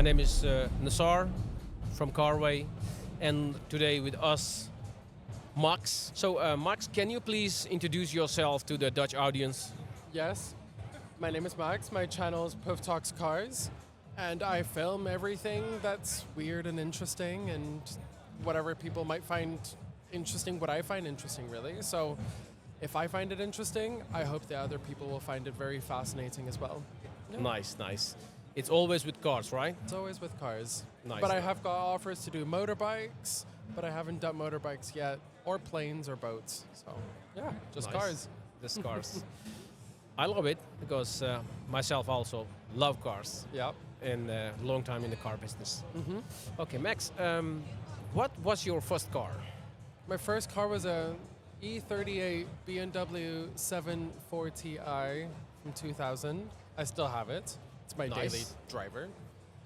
name is Nassar from Carway, and today with us, Max. So, Max, can you please introduce yourself to the Dutch audience? Yes, my name is Max. My channel is Puwftalkscars, and I film everything that's weird and interesting, and whatever people might find interesting, what I find interesting, really. So, if I find it interesting, I hope the other people will find it very fascinating as well. Yeah. Nice. It's always with cars, right? It's always with cars. Nice. But I have got offers to do motorbikes, but I haven't done motorbikes yet, or planes or boats. So, yeah, just Nice. cars. Just cars. I love it because myself also love cars Yeah. and long time in the car business. Mm-hmm. Okay, Max, what was your first car? My first car was a E38 BMW 740i from 2000. I still have it. It's my Nice. daily driver.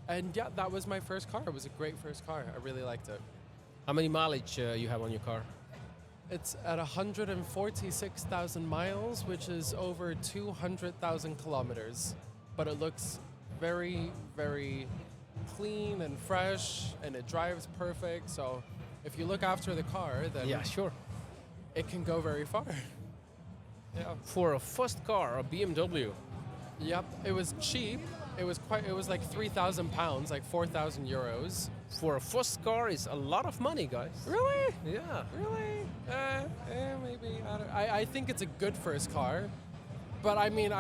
And yeah, that was my first car. It was a great first car. I really liked it. How many mileage you have on your car? It's at 146,000 miles, which is over 200,000 kilometers. But it looks very, very clean and fresh, and it drives perfect. So if you look after the car, then Yeah, sure. it can go very far. Yeah. For a first car, a BMW. Yep. It was cheap. It was like 3,000 pounds, like 4,000 euros. For a first car is a lot of money, guys. Really? Yeah. Really? Maybe. I think it's a good first car. But I mean,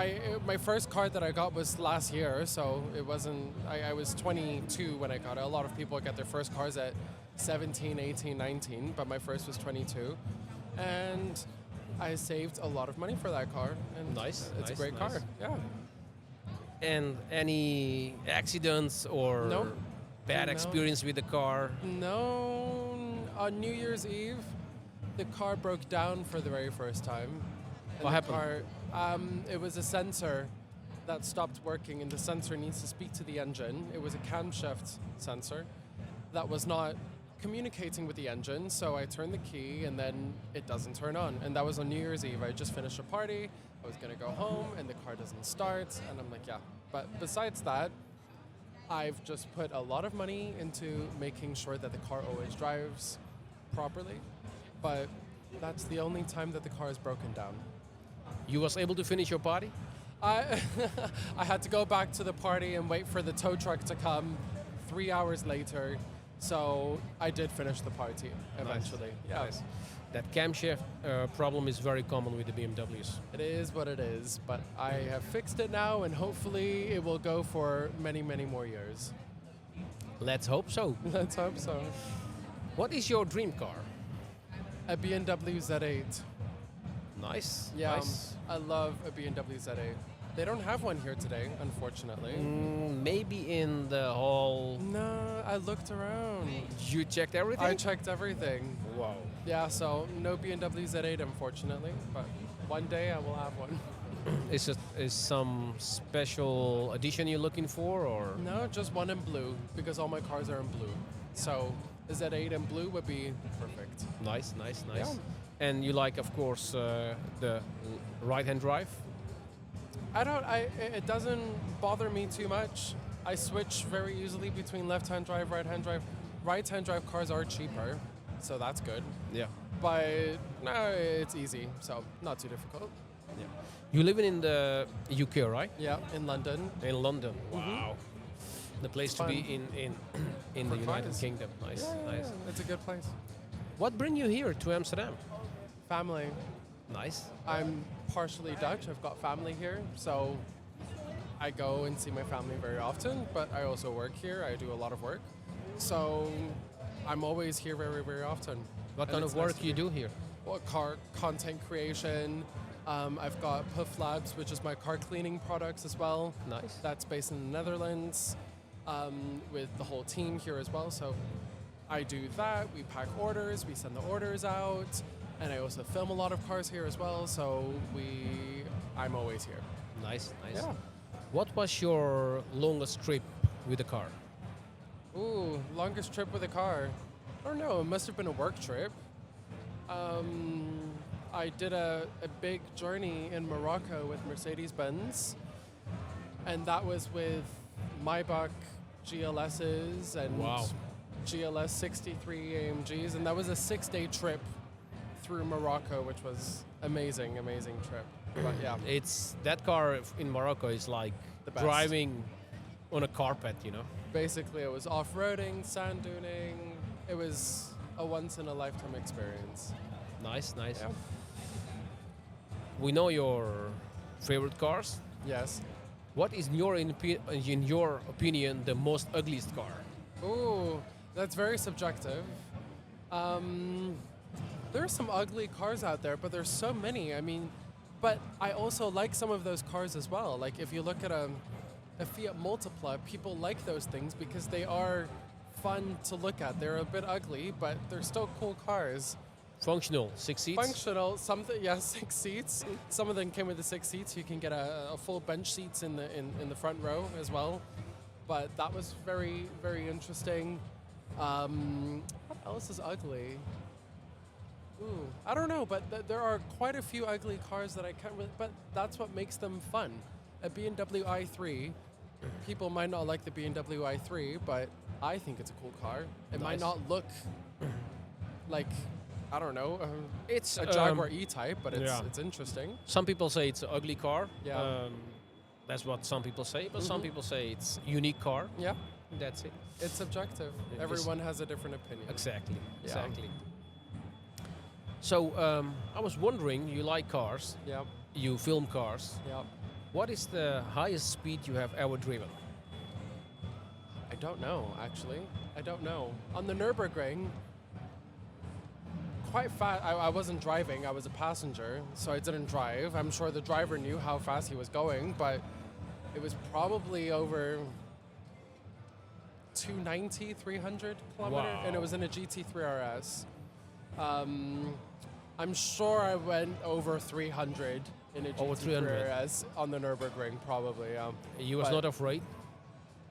my first car that I got was last year, so it wasn't. I was 22 when I got it. A lot of people get their first cars at 17, 18, 19, but my first was 22. And I saved a lot of money for that car. And Nice, It's nice, a great nice. car. Yeah. And any accidents or Nope. bad No. experience with the car? No, on New Year's Eve, the car broke down for the very first time. And What the happened? Car, it was a sensor that stopped working, and the sensor needs to speak to the engine. It was a camshaft sensor that was not communicating with the engine, so I turned the key, and then it doesn't turn on. And that was on New Year's Eve. I just finished a party. I was going to go home, and the car doesn't start. And I'm like, yeah. But besides that, I've just put a lot of money into making sure that the car always drives properly. But that's the only time that the car is broken down. You was able to finish your party? I I had to go back to the party and wait for the tow truck to come 3 hours later. So I did finish the party eventually. Yeah. Nice. That camshaft problem is very common with the BMWs. It is what it is, but I have fixed it now, and hopefully it will go for many, many more years. Let's hope so. Let's hope so. What is your dream car? A BMW Z8. Nice. Yeah, Nice. I love a BMW Z8. They don't have one here today, unfortunately. Maybe in the whole. No, I looked around. You checked everything? I checked everything. Wow. Yeah, so no BMW Z8, unfortunately, but one day I will have one. Is some special edition you're looking for, or? No, just one in blue, because all my cars are in blue. So a Z8 in blue would be perfect. Nice. Yeah. And you like, of course, the right-hand drive? It doesn't bother me too much. I switch very easily between left-hand drive, right-hand drive. Right-hand drive cars are cheaper, so that's good. Yeah. But no, it's easy, so not too difficult. Yeah. You living in the UK, right? Yeah, in London. In London. Wow. The place It's to be fun. in the For United cars. Kingdom. Nice. Nice. It's a good place. What bring you here to Amsterdam? Family. Nice. I'm partially Dutch. I've got family here, so I go and see my family very often, but I also work here. I do a lot of work. So I'm always here very, very often. What And kind it's of work nice to you be- do here? Well, car content creation. I've got Puwftalkscars, which is my car cleaning products as well. Nice. That's based in the Netherlands, with the whole team here as well. So I do that. We pack orders, we send the orders out, and I also film a lot of cars here as well. So I'm always here. Nice. Yeah. What was your longest trip with a car? Ooh, longest trip with a car. I don't know. It must have been a work trip. I did a big journey in Morocco with Mercedes-Benz, and that was with Maybach, GLSs and Wow. GLS 63 AMGs, and that was a 6-day trip through Morocco, which was amazing trip. But yeah, It's that car in Morocco is like The best. driving on a carpet, you know. basically it was off-roading, sand duning. It was a once-in-a-lifetime experience. Nice. Yeah. We know your favorite cars. Yes. What is in your opinion the most ugliest car? Ooh, that's very subjective. There are some ugly cars out there, but there's so many. I mean, but I also like some of those cars as well. Like if you look at a Fiat Multipla, people like those things because they are fun to look at. They're a bit ugly, but they're still cool cars. Functional, 6 seats. Functional, something, yeah, 6 seats. Some of them came with the 6 seats. You can get a full bench seats in the front row as well. But that was very, very interesting. What else is ugly? Ooh, I don't know, but there are quite a few ugly cars that I can't really, but that's what makes them fun. A BMW i3, people might not like the BMW i3, but I think it's a cool car. It might Nice. not look like, I don't know, It's a Jaguar E-Type, but yeah. it's interesting. Some people say it's an ugly car. Yeah. That's what some people say, but some Mhm. people say it's a unique car. Yeah, That's it. it's subjective. Yeah, Everyone has a different opinion. Exactly. Yeah. Exactly. So I was wondering, you like cars, Yeah, you film cars. yeah. What is the highest speed you have ever driven? I don't know, actually. I don't know. On the Nürburgring, quite fast. I wasn't driving, I was a passenger, so I didn't drive. I'm sure the driver knew how fast he was going, but it was probably over 290, 300 kilometers, Wow. and it was in a GT3 RS. I'm sure I went over 300 in a Over GT3 300. RS on the Nürburgring, probably. You was But- not afraid?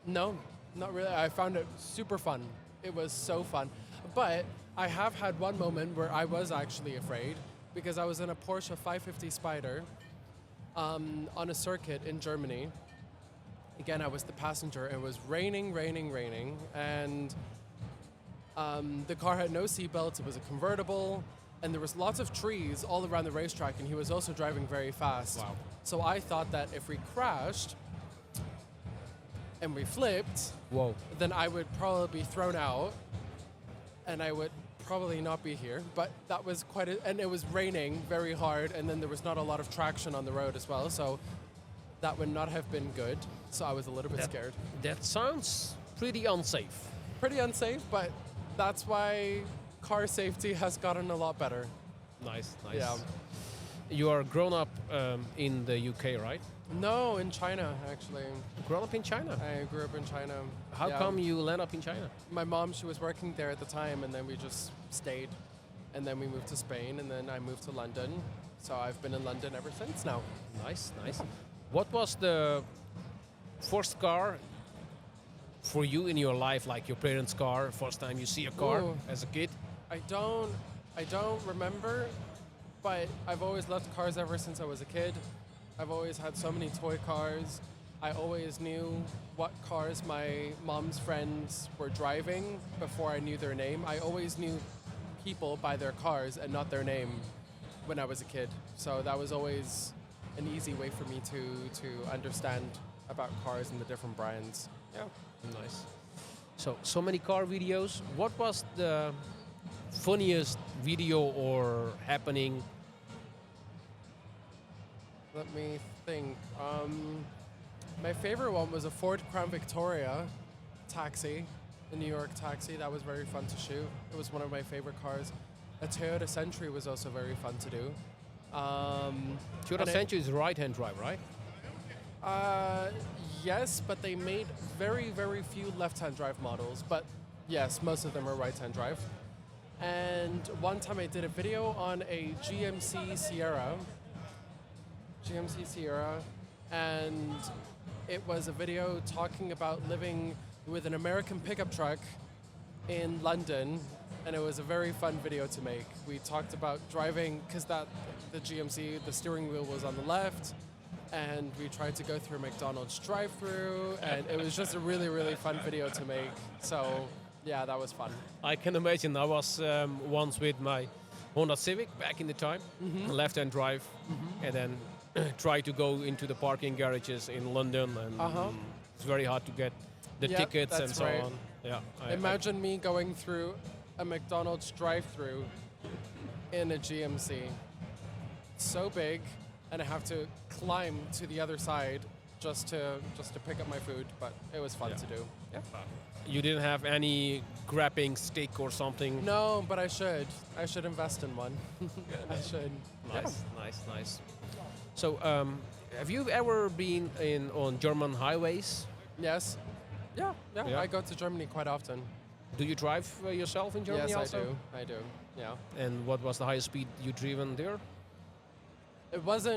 No, not really. I found it super fun. It was so fun. But I have had one moment where I was actually afraid because I was in a Porsche 550 Spider on a circuit in Germany. Again, I was the passenger. It was raining, and the car had no seatbelts. It was a convertible, and there was lots of trees all around the racetrack, and he was also driving very fast. Wow. So I thought that if we crashed and we flipped, Whoa. then I would probably be thrown out and I would probably not be here. But that was and it was raining very hard, and then there was not a lot of traction on the road as well, so that would not have been good. So I was a little bit scared. That sounds pretty unsafe. Pretty unsafe, but that's why car safety has gotten a lot better. Nice. Yeah. You are grown up in the UK, right? No, in China, actually. Grown up in China? I grew up in China. How Yeah. come you land up in China? My mom, she was working there at the time, and then we just stayed. And then we moved to Spain, and then I moved to London. So I've been in London ever since now. Nice. What was the first car for you in your life, like your parents' car, first time you see a car Ooh. as a kid? I don't remember, but I've always loved cars ever since I was a kid. I've always had so many toy cars. I always knew what cars my mom's friends were driving before I knew their name. I always knew people by their cars and not their name when I was a kid. So that was always an easy way for me to understand about cars and the different brands. Yeah. Nice. So many car videos. What was the funniest video or happening? Let me think. My favorite one was a Ford Crown Victoria taxi, a New York taxi. That was very fun to shoot. It was one of my favorite cars. A Toyota Century was also very fun to do. Toyota Century is right-hand drive, right? Yes, but they made very, very few left-hand drive models. But yes, most of them are right-hand drive. And one time I did a video on a GMC Sierra, and it was a video talking about living with an American pickup truck in London, and it was a very fun video to make. We talked about driving, because the GMC, the steering wheel was on the left, and we tried to go through a McDonald's drive-through, and it was just a really, really fun video to make. So, yeah, that was fun. I can imagine. I was once with my Honda Civic back in the time, left-hand drive, and then try to go into the parking garages in London, and it's very hard to get the tickets and so on. Yeah. Imagine me going through a McDonald's drive-through in a GMC. So big, and I have to climb to the other side just to pick up my food, but it was fun to do. Yeah. You didn't have any grabbing stick or something? No, but I should. I should invest in one. I should. Nice. So, have you ever been on German highways? Yes. Yeah. I go to Germany quite often. Do you drive yourself in Germany? Yes, also? I do. Yeah. And what was the highest speed you driven there? It was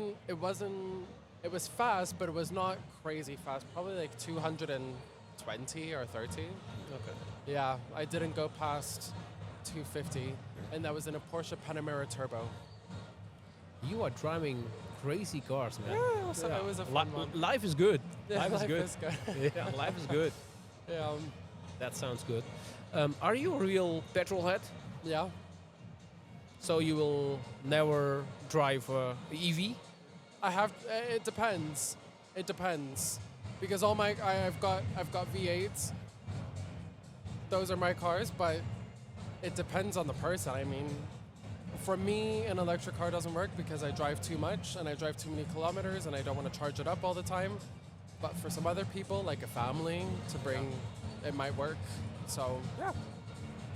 fast, but it was not crazy fast. Probably like 220 or 30. Okay. Yeah, I didn't go past 250, and that was in a Porsche Panamera Turbo. You are driving crazy cars, man. Yeah, it was a fun one. Life is good. Yeah, life is good. Yeah, life is good. Yeah. That sounds good. Are you a real petrol head? Yeah. So you will never drive EV? I have. It depends. It depends, because I've got V8s. Those are my cars, but it depends on the person. I mean, for me, an electric car doesn't work because I drive too much and I drive too many kilometers and I don't want to charge it up all the time. But for some other people, like a family, it might work. So yeah,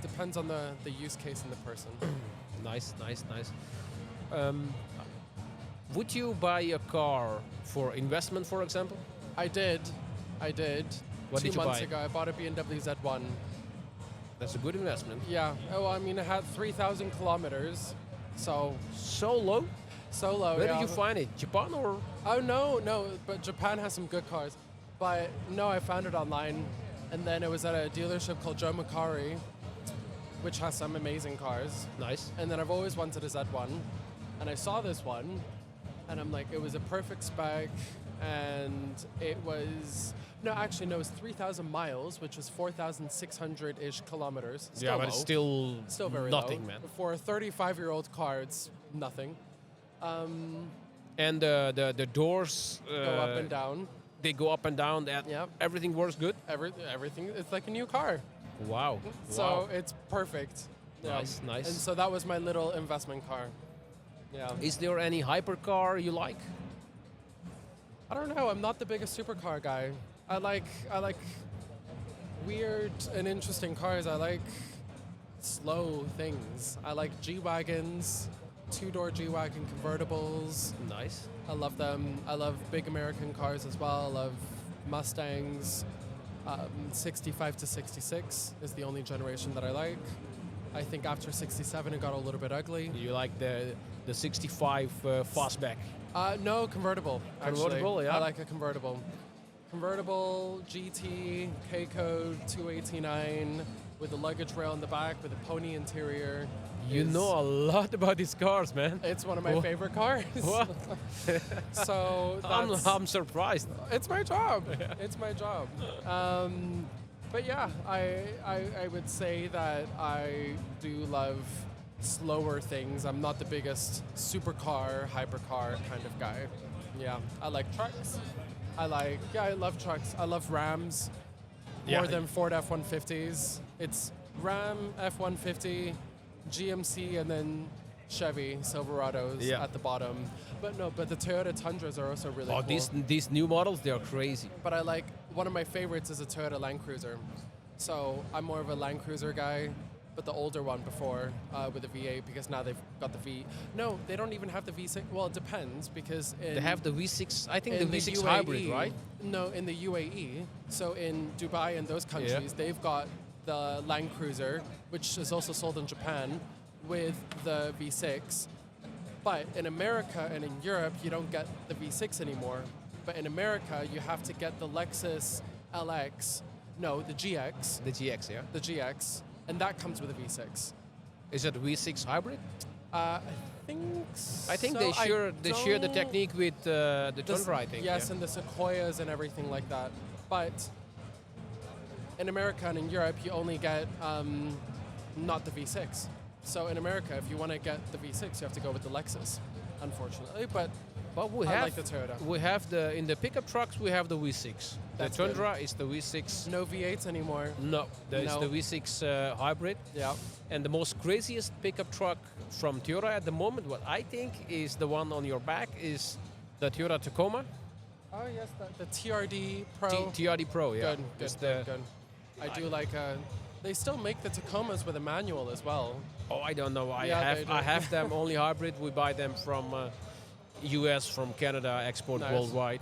depends on the use case and the person. Nice. Would you buy a car for investment, for example? I did. What did you 2 months buy? ago, I bought a BMW Z1. That's a good investment. Yeah. Oh, I mean, it had 3,000 kilometers. So low? So low, Where did you find it? Japan or? Oh, no. But Japan has some good cars. But no, I found it online. And then it was at a dealership called Joe Macari, which has some amazing cars. Nice. And then I've always wanted a Z1. And I saw this one. And I'm like, it was a perfect spec. And it was... No, actually, no, it was 3,000 miles, which was 4,600-ish kilometers. Still yeah, but it's low. Still very nothing, low. man. For a 35-year-old car, it's nothing. And the doors... go up and down. They go up and down. Yep. Everything works good? Everything, it's like a new car. Wow. So it's perfect. Nice. And so that was my little investment car. Yeah. Is there any hypercar you like? I don't know. I'm not the biggest supercar guy. I like weird and interesting cars. I like slow things. I like G-Wagons, 2-door G-Wagon convertibles. Nice. I love them. I love big American cars as well. I love Mustangs. 65 to 66 is the only generation that I like. I think after 67 it got a little bit ugly. You like the 65 fastback? No, convertible. Convertible, actually. yeah. I like a convertible. Convertible, GT, K-code, 289, with a luggage rail in the back, with a pony interior. You know a lot about these cars, man. It's one of my favorite cars. What? So that's, I'm surprised. it's my job. It's my job. But yeah, I would say that I do love slower things. I'm not the biggest supercar, hypercar kind of guy. Yeah, I like trucks. I love trucks. I love Rams more than Ford F-150s. It's Ram, F-150, GMC, and then Chevy Silverados at the bottom. But the Toyota Tundras are also really cool. These new models, they're crazy. But I like, one of my favorites is a Toyota Land Cruiser. So I'm more of a Land Cruiser guy, but the older one before with the V8, because now they've got the V. No, they don't even have the V6. Well, it depends, because they have the V6. I think the V6 UAE, hybrid, right? No, in the UAE. So in Dubai and those countries, they've got the Land Cruiser, which is also sold in Japan, with the V6. But in America and in Europe, you don't get the V6 anymore. But in America, you have to get the Lexus LX. No, the GX. The GX, yeah. The GX. And that comes with a V6. Is it a V6 hybrid? I think so. I think they share the technique with the Tundra, I think. Yes, and the Sequoias and everything like that. But in America and in Europe, you only get not the V6. So in America, if you want to get the V6, you have to go with the Lexus, unfortunately. But I like the Toyota. We have in the pickup trucks we have the V6. That's the Tundra is the V6. No V8s anymore. No, it's the V6 hybrid. Yeah. And the most craziest pickup truck from Toyota at the moment, what I think is the one on your back, is the Toyota Tacoma. Oh yes, the TRD Pro. TRD Pro, yeah. Good. I do like. They still make the Tacomas with a manual as well. Oh, I don't know. I do. have them only hybrid. We buy them from US, from Canada, export worldwide.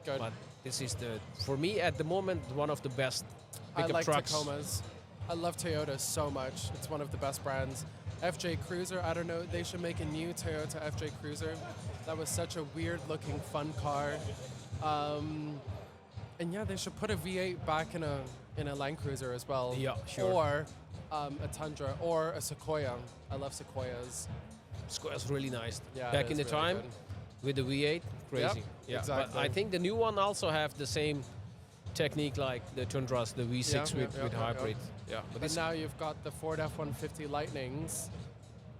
Good. But this is for me at the moment, one of the best pickup I like trucks. Tacomas. I love Toyota so much. It's one of the best brands. FJ Cruiser, I don't know. They should make a new Toyota FJ Cruiser. That was such a weird-looking, fun car. And yeah, they should put a V8 back in a Land Cruiser as well. Yeah, sure. Or a Tundra or a Sequoia. I love Sequoias. Sequoia's really nice. Yeah, Back in the really time, good. with the V8, crazy. Yep, yeah, exactly. But I think the new one also have the same technique like the Tundras, the V6 with hybrid. Yeah, but now you've got the Ford F-150 Lightnings.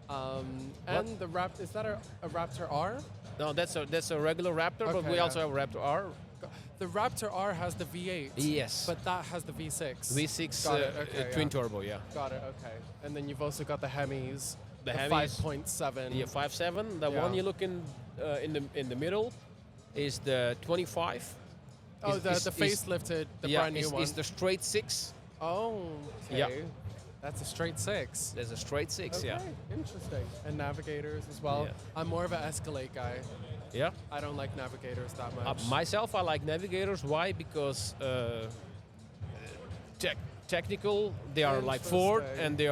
And the Raptor, is that a Raptor R? No, that's a regular Raptor, but we also have a Raptor R. The Raptor R has the V8. Yes. But that has the V6. V6 twin turbo, yeah. Got it, okay. And then you've also got the Hemis. The Hemis. 5.7. Yeah, 5.7. The one you look in the middle is the 25. Oh, the facelifted, the brand new one. Is the straight 6. Oh, okay. Yeah. That's a straight 6. There's a straight 6, okay. yeah. Interesting. And navigators as well. Yeah. I'm more of an Escalade guy. Yeah. I don't like navigators that much. Myself, I like navigators. Why? Because technical, they are like Ford, and they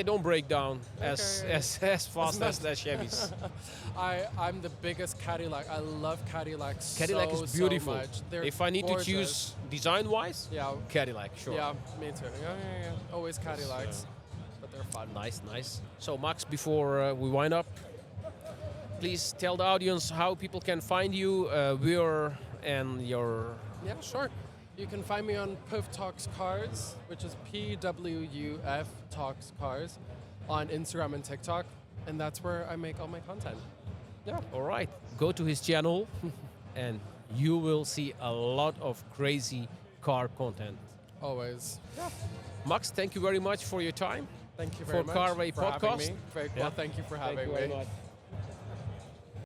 don't break down as fast as the Chevys. I'm the biggest Cadillac. I love Cadillacs. Cadillac is beautiful. So much. They're if I need gorgeous. to choose design-wise, Cadillac, sure. Yeah, me too. Yeah. Always Cadillacs, but they're fun. Nice. So Max, before we wind up, please tell the audience how people can find you, where, and your... Yeah, sure. You can find me on Pwuftalkscars, which is Pwuftalkscars, on Instagram and TikTok, and that's where I make all my content. Yeah. All right. Go to his channel, and you will see a lot of crazy car content. Always. Yeah. Max, thank you very much for your time. Thank you very much for Carway for Podcast. having me. Well, thank you for having me. Thank you very much.